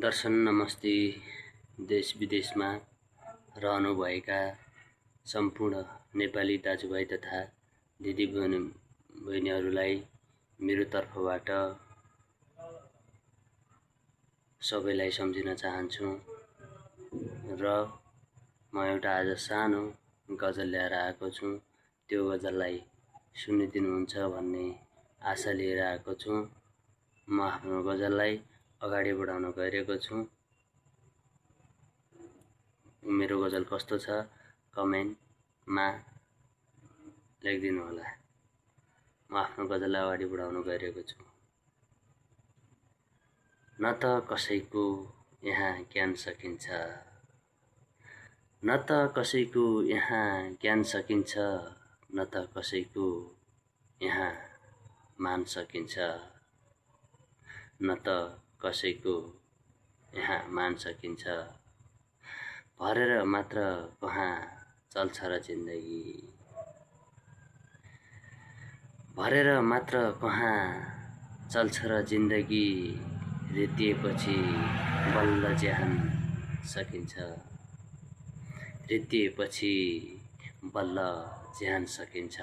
दर्शन नमस्ते। देश विदेशमा रहनुभएका सम्पूर्ण नेपाली दाजुभाइ तथा दिदीबहिनीहरूलाई मेरो तर्फबाट सबैलाई सम्झिन चाहन्छु र म एउटा आज सानो गजल ल्याएर आएको छु। त्यो गजललाई सुनिदिनुहुन्छ भन्ने आशा लिएर आएको छु। म आफ्नो गजललाई अगाडि बढाउन गइरहेको छु। मेरो गजल कस्तो छ कमेन्टमा लेखिदिनु होला। म आफ्नो गजललाई अगाडि बढाउन गइरहेको छु। न त कसैको यहाँ ज्ञान सकिन्छ, न त कसैको यहाँ ज्ञान सकिन्छ, न त कसैको यहाँ मान सकिन्छ, न त कसैको यहाँ मान सकिन्छ। भरेर मात्र कहाँ चल्छ र जिन्दगी, भरेर मात्र कहाँ चल्छ र जिन्दगी, रित्तिएपछि बल्ल ज्यान सकिन्छ, रित्तिएपछि बल्ल ज्यान सकिन्छ।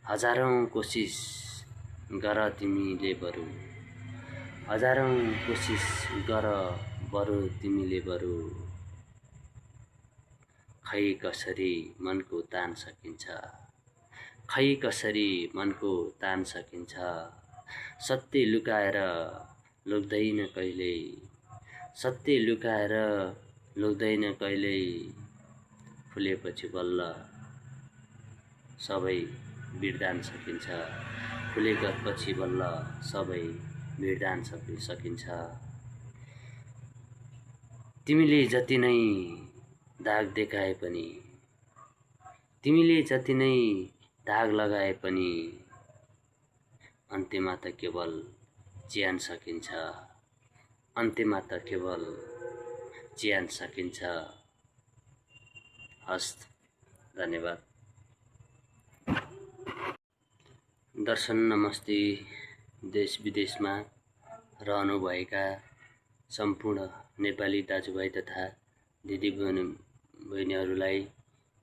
हजारौं कोसिस गर तिमीले बरु, हजारौं कोसिस गर बरु तिमीले बरु, खै कसरी मनको तान सकिन्छ, खै कसरी मनको तान सकिन्छ। सत्य लुकाएर लुक्दैन कहिल्यै, सत्य लुकाएर लुक्दैन कहिल्यै, फुलेपछि बल्ल सबै बिर्दान सकिन्छ, फुलेपछि बल्ल सबै बिर्दान सकिन्छ। तिमीले जति नै दाग देखाए पनि, तिमीले जति नै दाग लगाए पनि, अन्त्यमा त केवल ज्यान सकिन्छ, अन्त्यमा त केवल ज्यान सकिन्छ। हस्त धन्यवाद। दर्शन नमस्ते। देश विदेशमा रहनुभएका सम्पूर्ण नेपाली दाजुभाइ तथा दिदीबहिनीहरूलाई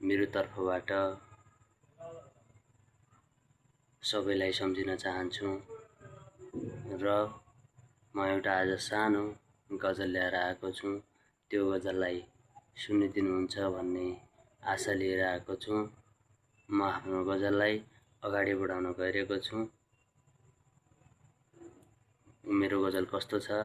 मेरो तर्फबाट सबैलाई सम्झिन चाहन्छु र म एउटा आज सानो गजल ल्याएर आएको छु। त्यो गजललाई सुनिदिनुहुन्छ भन्ने आशा लिएर आएको छु। म आफ्नो गजललाई अगाडि बढाउन गइरहेको छु। मेरो गजल कस्तो छ